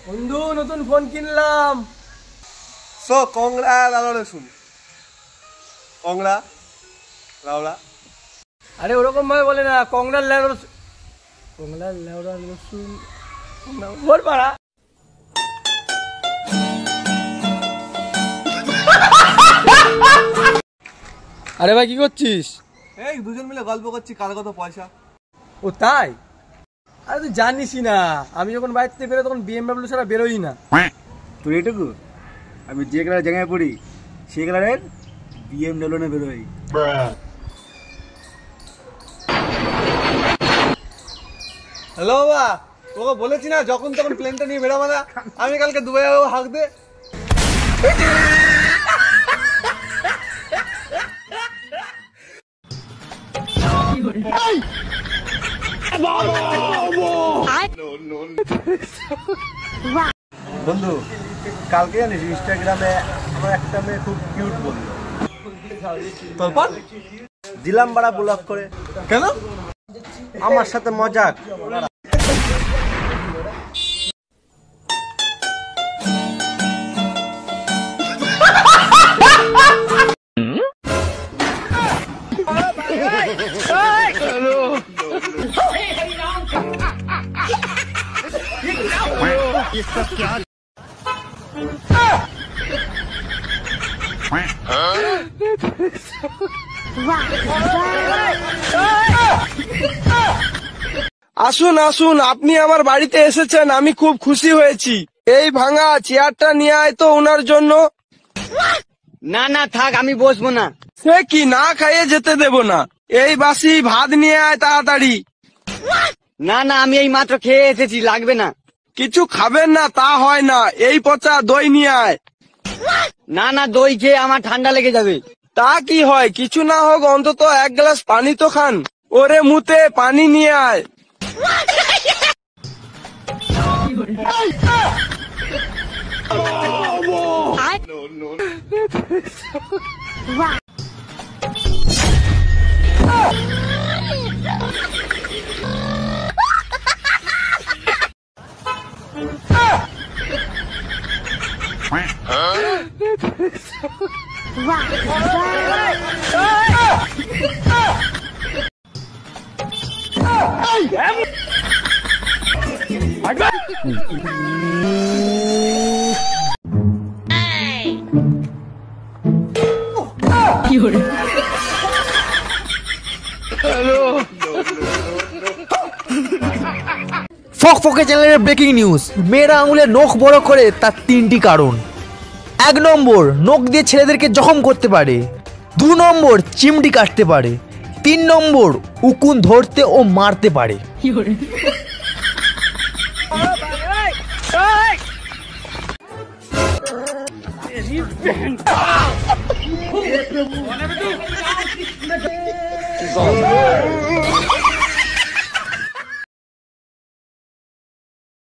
বন্ধু নতুন ফোন কিনলাম। সো কংলা লাউড়া রসুন, কংলা লাউড়া। আরে ওরকম ভাবে বলে না, কংলার লেউড়া, কংলার লেউড়া রসুন বল পাড়া। আরে ভাই কি করছিস? এই দুজন মিলে গল্প করছি, কার কত পয়সা। ও তাই? আরে তুই জানিসই না, আমি যখন বাইরে থেকে বেরোই তখন BMW ছাড়া বেরোই না। তোর এটুকু? আমি যে কালার জায়গায় পড়ি সেই কালারের BMW নিয়ে বেরোই। হ্যালো বাবা, তোকে বলেছি না যখন তখন প্লেনটা নিয়ে বেরোবো না, আমি কালকে দুবাই যাবো, হাঁক দে। বন্ধু কালকে জানিস ইনস্টাগ্রামে আমার একটা মেয়ে খুব কিউট বললো, তারপর দিলাম বাড়া ব্লক করে। কেন? আমার সাথে মজাক। আসুন আসুন, আপনি আমার বাড়িতে এসেছেন, আমি খুব খুশি হয়েছি। এই ভাঙা চেয়ারটা নিয়ে আয় তো ওনার জন্য। না না থাক, আমি বসবো না। সে কি, না খাইয়ে যেতে দেব না। এই বাসি ভাত নিয়ে আয় তাড়াতাড়ি। না না, আমি এই মাত্র খেয়ে এসেছি, লাগবে না। কিছু খাবেন না তা হয় না, এই পচা দই নিয়ে আয়। না না, দই খেয়ে আমার ঠান্ডা লেগে যাবে। তা কি হয়, কিছু না হোক অন্তত এক গ্লাস পানি তো খান। ওরে মুতে পানি নিয়ে আয়। ফকফকে চ্যানেলের ব্রেকিং নিউজ। মেয়েরা আঙুলে নখ বড় করে তার 3টি কারণ। 1 নম্বর, নখ দিয়ে ছেলেদেরকে জখম করতে পারে। 2 নম্বর, চিমটি কাটতে পারে। 3 নম্বর, উকুন ধরতে ও মারতে পারে।